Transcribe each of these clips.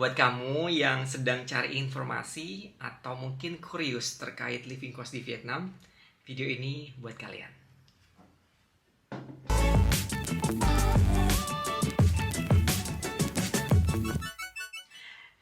Buat kamu yang sedang cari informasi atau mungkin kurius terkait living cost di Vietnam, video ini buat kalian.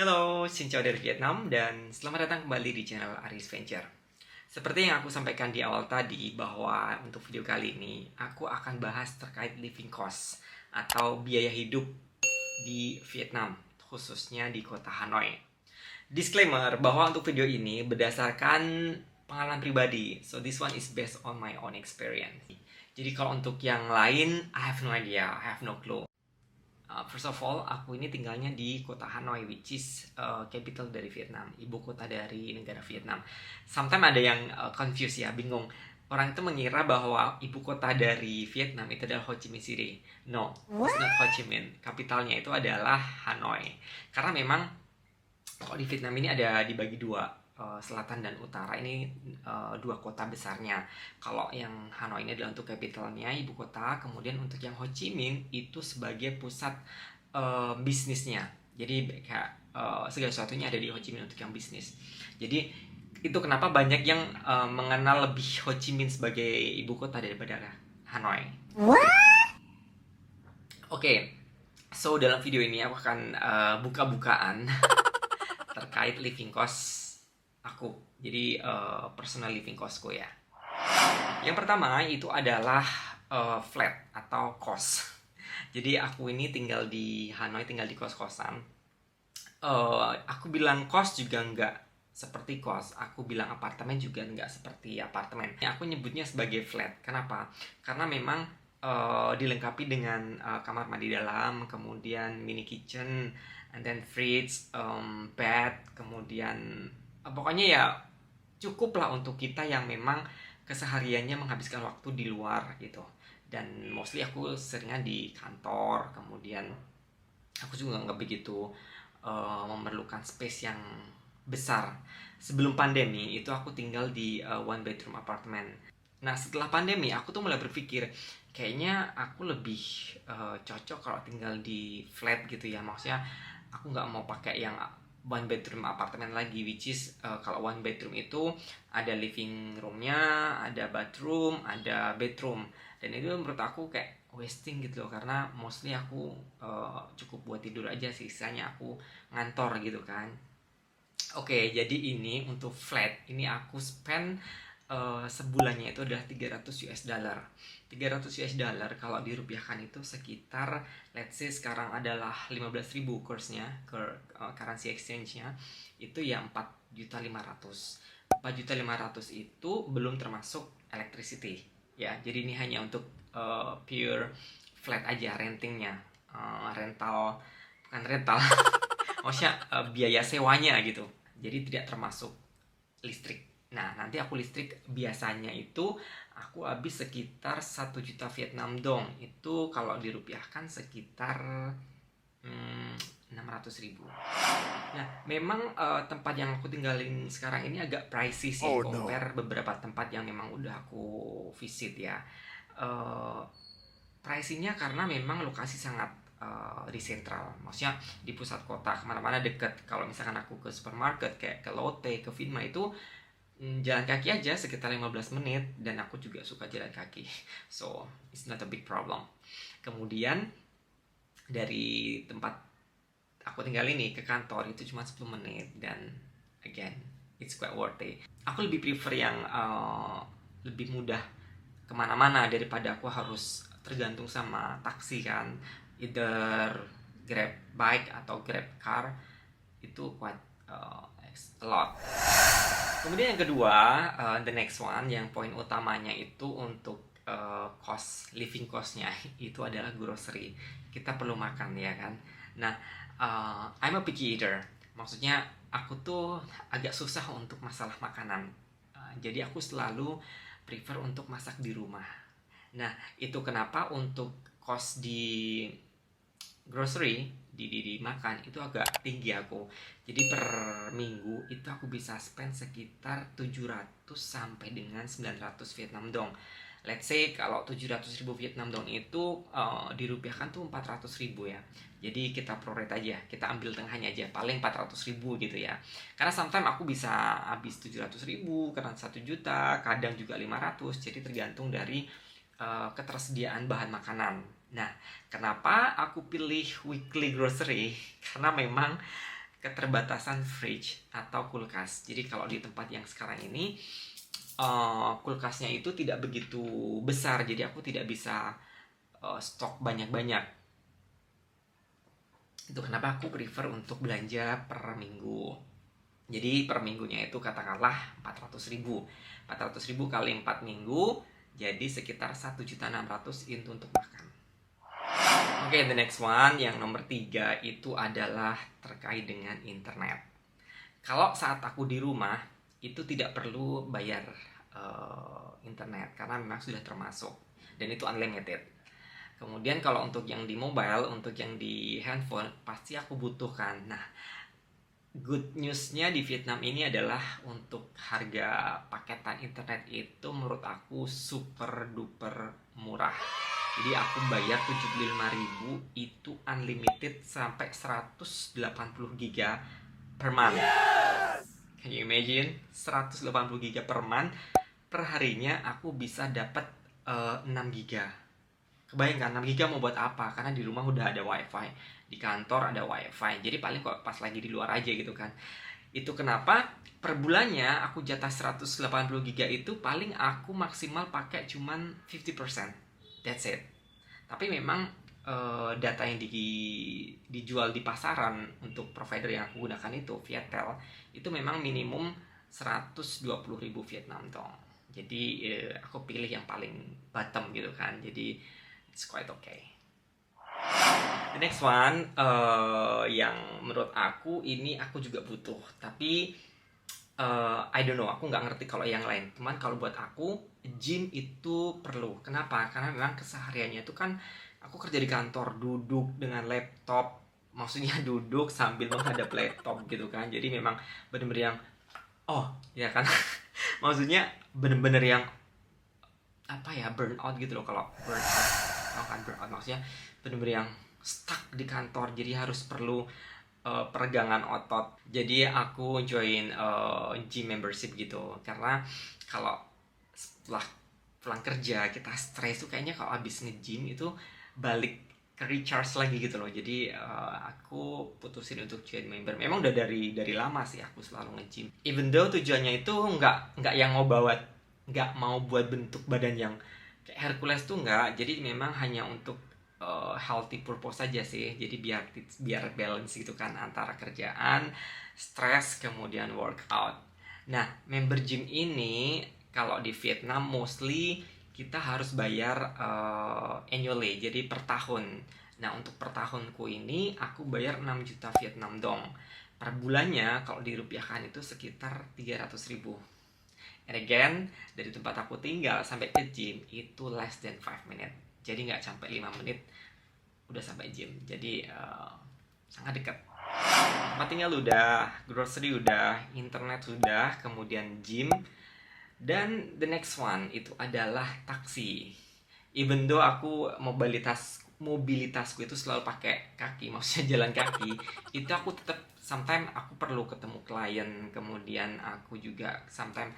Halo, xin chào dari Vietnam dan selamat datang kembali di channel Aris Venture. Seperti yang aku sampaikan di awal tadi bahwa untuk video kali ini aku akan bahas terkait living cost atau biaya hidup di Vietnam, khususnya di kota Hanoi. Disclaimer bahwa untuk video ini berdasarkan pengalaman pribadi. So this one is based on my own experience. Jadi kalau untuk yang lain, I have no idea, I have no clue. First of all, aku ini tinggalnya di kota Hanoi, which is capital dari Vietnam, ibu kota dari negara Vietnam. Sometimes ada yang confused ya, bingung. Orang itu mengira bahwa ibu kota dari Vietnam itu adalah Ho Chi Minh City. No, it's not Ho Chi Minh. Kapitalnya itu adalah Hanoi. Karena memang kalau di Vietnam ini ada dibagi dua, selatan dan utara. Ini dua kota besarnya. Kalau yang Hanoi ini adalah untuk kapitalnya, ibu kota. Kemudian untuk yang Ho Chi Minh itu sebagai pusat bisnisnya. Jadi kayak segala sesuatunya ada di Ho Chi Minh untuk yang bisnis. Jadi itu kenapa banyak yang mengenal lebih Ho Chi Minh sebagai ibu kota daripada Hanoi. Oke, so dalam video ini aku akan buka-bukaan terkait living cost aku. Jadi personal living costku ya. Yang pertama itu adalah flat atau kos. Jadi aku ini tinggal di Hanoi, tinggal di kos-kosan. Aku bilang kos juga enggak seperti kos, aku bilang apartemen juga enggak seperti apartemen. Aku nyebutnya sebagai flat. Kenapa? Karena memang dilengkapi dengan kamar mandi dalam, kemudian mini kitchen, and then fridge, bed, kemudian pokoknya ya cukup lah untuk kita yang memang kesehariannya menghabiskan waktu di luar gitu. Dan mostly aku seringnya di kantor, kemudian aku juga nggak begitu memerlukan space yang besar. Sebelum pandemi itu aku tinggal di one bedroom apartment. Nah setelah pandemi aku tuh mulai berpikir kayaknya aku lebih cocok kalau tinggal di flat gitu ya. Maksudnya aku nggak mau pakai yang one bedroom apartemen lagi, which is kalau one bedroom itu ada living roomnya, ada bathroom, ada bedroom, dan itu menurut aku kayak wasting gitu loh, karena mostly aku cukup buat tidur aja, sisanya aku ngantor gitu kan. Oke, jadi ini untuk flat ini aku spend sebulannya itu adalah 300 US dollar. 300 US dollar kalau dirupiahkan itu sekitar, let's say sekarang adalah 15.000 kursnya, currency exchange-nya itu ya 4.500.000. 4.500.000 itu belum termasuk electricity ya. Jadi ini hanya untuk pure flat aja, rentingnya, rental, bukan rental maksudnya biaya sewanya gitu. Jadi tidak termasuk listrik. Nah nanti aku listrik biasanya itu aku habis sekitar 1 juta Vietnam dong. Itu kalau dirupiahkan sekitar 600.000. Nah memang tempat yang aku tinggalin sekarang ini agak pricey sih, compare beberapa tempat yang memang udah aku visit ya. Pricingnya karena memang lokasi sangat di sentral, maksudnya di pusat kota, kemana-mana deket. Kalau misalkan aku ke supermarket kayak ke Lotte, ke Vinma itu jalan kaki aja sekitar 15 menit, dan aku juga suka jalan kaki, so it's not a big problem. Kemudian dari tempat aku tinggal ini ke kantor itu cuma 10 menit, dan again it's quite worth it. Aku lebih prefer yang lebih mudah kemana-mana daripada aku harus tergantung sama taksi kan, either Grab bike atau Grab car. Itu quite a lot. Kemudian yang kedua, the next one, yang poin utamanya itu untuk cost, living costnya itu adalah grocery. Kita perlu makan ya kan. Nah I'm a picky eater, maksudnya aku tuh agak susah untuk masalah makanan. Jadi aku selalu prefer untuk masak di rumah. Nah itu kenapa untuk cost di grocery, di makan itu agak tinggi aku. Jadi per minggu itu aku bisa spend sekitar 700 sampai dengan 900 Vietnam dong. Let's say kalau 700.000 Vietnam dong itu dirupiahkan tuh 400.000 ya. Jadi kita prorate aja, kita ambil tengahnya aja, paling 400.000 gitu ya. Karena sometimes aku bisa habis 700.000, kadang 1 juta, kadang juga 500. Jadi tergantung dari ketersediaan bahan makanan. Nah, kenapa aku pilih weekly grocery? Karena memang keterbatasan fridge atau kulkas. Jadi kalau di tempat yang sekarang ini kulkasnya itu tidak begitu besar, jadi aku tidak bisa stok banyak-banyak. Itu kenapa aku prefer untuk belanja per minggu. Jadi per minggunya itu katakanlah 400.000. 400.000 kali 4 minggu, jadi sekitar 1.600.000 itu untuk makan. Oke, the next one, yang nomor 3 itu adalah terkait dengan internet. Kalau saat aku di rumah, itu tidak perlu bayar internet karena memang sudah termasuk dan itu unlimited. Kemudian kalau untuk yang di mobile, untuk yang di handphone pasti aku butuhkan. Nah, good newsnya di Vietnam ini adalah untuk harga paketan internet itu menurut aku super duper murah. Jadi aku bayar 75.000 itu unlimited sampai 180 giga per month. Can you imagine? 180 giga per month. Per harinya aku bisa dapat 6 giga. Kebayangkan 6 giga mau buat apa? Karena di rumah udah ada wifi, di kantor ada wifi. Jadi paling kok pas lagi di luar aja gitu kan. Itu kenapa per bulannya aku jatah 180 giga itu paling aku maksimal pakai cuman 50%. That's it. Tapi memang data yang dijual di pasaran untuk provider yang aku gunakan itu Viettel itu memang minimum 120.000 Vietnam dong. Jadi aku pilih yang paling bottom gitu kan. Jadi it's quite okay. The next one yang menurut aku ini aku juga butuh, tapi I don't know, aku nggak ngerti kalau yang lain. Cuman kalau buat aku gym itu perlu. Kenapa? Karena memang kesehariannya itu kan aku kerja di kantor, duduk dengan laptop, maksudnya duduk sambil menghadap laptop gitu kan. Jadi memang bener-bener yang ya kan maksudnya bener-bener yang apa ya, burnout gitu loh. Kalau burnout, kan burnout maksudnya bener-bener yang stuck di kantor, jadi harus perlu peregangan otot. Jadi aku join gym membership gitu, karena kalau setelah pulang kerja kita stres tuh kayaknya kalau habis nge-gym itu balik ke recharge lagi gitu loh. Jadi aku putusin untuk join member. Memang udah dari lama sih aku selalu nge-gym. Even though tujuannya itu nggak yang nggak mau buat bentuk badan yang kayak Hercules tuh nggak. Jadi memang hanya untuk healthy purpose aja sih. Jadi biar balance gitu kan antara kerjaan, stres, kemudian workout. Nah, member gym ini kalau di Vietnam mostly kita harus bayar annually, jadi per tahun. Nah, untuk per tahunku ini aku bayar 6 juta Vietnam dong. Per bulannya kalau dirupiahkan itu sekitar 300.000. And again, dari tempat aku tinggal sampai ke gym itu less than 5 minutes. Jadi nggak sampai 5 menit udah sampai gym. Jadi sangat dekat. Tempat tinggal udah, grocery udah, internet sudah, kemudian gym. Dan the next one itu adalah taksi. Even though aku mobilitasku itu selalu pakai kaki, maksudnya jalan kaki, itu aku tetap sometimes aku perlu ketemu klien, kemudian aku juga sometimes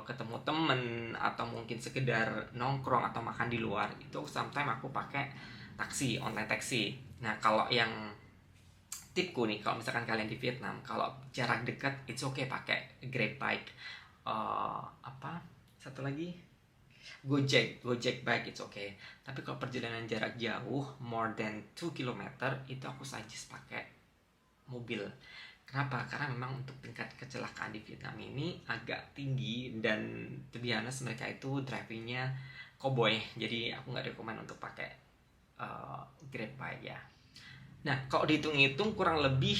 ketemu temen atau mungkin sekedar nongkrong atau makan di luar, itu sometimes aku pakai taksi, online taksi. Nah, kalau yang tipku nih, kalau misalkan kalian di Vietnam, kalau jarak dekat it's okay pakai Grab bike. Satu lagi Gojek bike it's okay. Tapi kalau perjalanan jarak jauh more than 2 km itu aku suggest pakai mobil. Kenapa? Karena memang untuk tingkat kecelakaan di Vietnam ini agak tinggi, dan to be honest mereka itu drivingnya cowboy. Jadi aku nggak rekomen untuk pakai Grab bike ya. Nah, kalau dihitung-hitung kurang lebih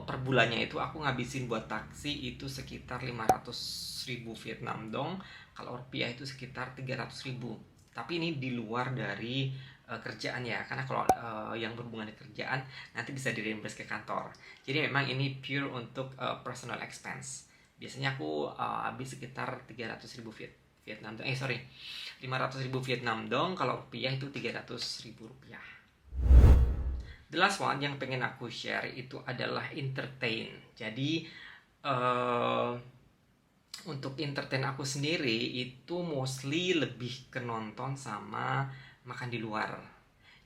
per bulannya itu aku ngabisin buat taksi itu sekitar 500.000 Vietnam dong. Kalau rupiah itu sekitar 300.000. Tapi ini di luar dari kerjaan ya. Karena kalau yang berhubungan dengan kerjaan nanti bisa di-reimburse ke kantor. Jadi memang ini pure untuk personal expense. Biasanya aku habis sekitar 300.000 Vietnam dong. 500.000 Vietnam dong. Kalau rupiah itu 300.000 rupiah. The last one yang pengen aku share itu adalah entertain. Jadi untuk entertain aku sendiri itu mostly lebih ke nonton sama makan di luar.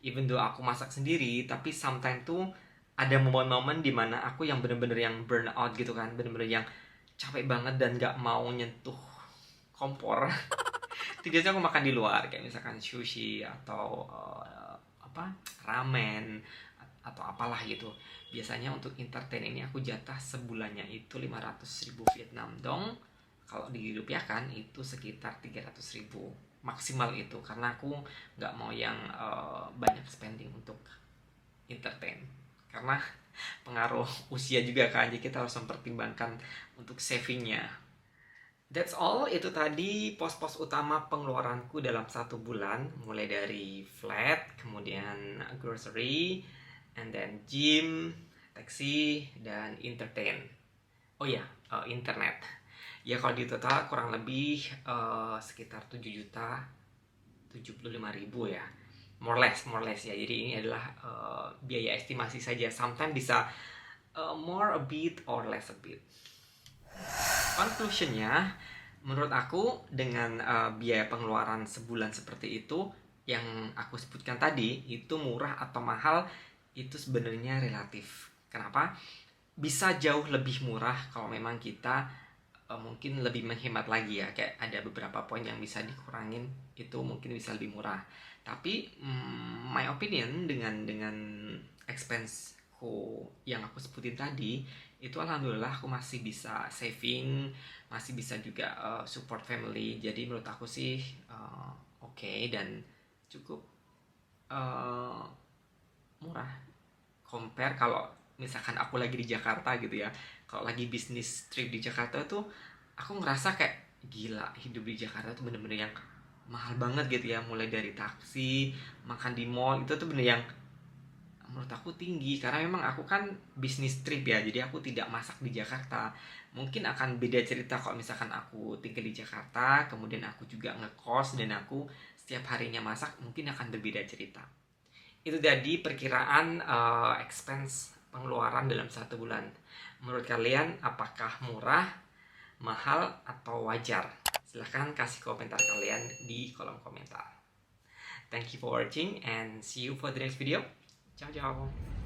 Even though aku masak sendiri, tapi sometimes tuh ada momen-momen dimana aku yang bener-bener yang burn out gitu kan, bener-bener yang capek banget dan gak mau nyentuh kompor. Itu biasanya aku makan di luar, kayak misalkan sushi atau ramen atau apalah gitu. Biasanya untuk entertain ini aku jatah sebulannya itu 500.000 Vietnam dong. Kalau dirupiahkan itu sekitar 300.000 maksimal itu, karena aku nggak mau yang banyak spending untuk entertain, karena pengaruh usia juga kan, jadi kita harus mempertimbangkan untuk savingnya. That's all. Itu tadi pos-pos utama pengeluaranku dalam 1 bulan, mulai dari flat, kemudian grocery, and then gym, taksi, dan entertain. Oh ya, internet. Ya kalau di total kurang lebih sekitar 7.075.000 ya. More less ya. Jadi ini adalah biaya estimasi saja. Sometimes bisa more a bit or less a bit. Conclusionnya, menurut aku dengan biaya pengeluaran sebulan seperti itu yang aku sebutkan tadi, itu murah atau mahal itu sebenarnya relatif. Kenapa? Bisa jauh lebih murah kalau memang kita mungkin lebih menghemat lagi ya, kayak ada beberapa poin yang bisa dikurangin, itu mungkin bisa lebih murah. Tapi my opinion dengan expenseku yang aku sebutin tadi, itu alhamdulillah aku masih bisa saving, masih bisa juga support family. Jadi menurut aku sih oke, dan cukup murah compare kalau misalkan aku lagi di Jakarta gitu ya. Kalau lagi bisnis trip di Jakarta tuh aku ngerasa kayak gila, hidup di Jakarta tuh bener-bener yang mahal banget gitu ya. Mulai dari taksi, makan di mall, itu tuh bener yang menurut aku tinggi, karena memang aku kan bisnis trip ya, jadi aku tidak masak di Jakarta. Mungkin akan beda cerita kalau misalkan aku tinggal di Jakarta, kemudian aku juga ngekos dan aku setiap harinya masak, mungkin akan berbeda cerita. Itu tadi perkiraan expense pengeluaran dalam 1 bulan. Menurut kalian apakah murah, mahal, atau wajar? Silahkan kasih komentar kalian di kolom komentar. Thank you for watching and see you for the next video. Ciao ciao.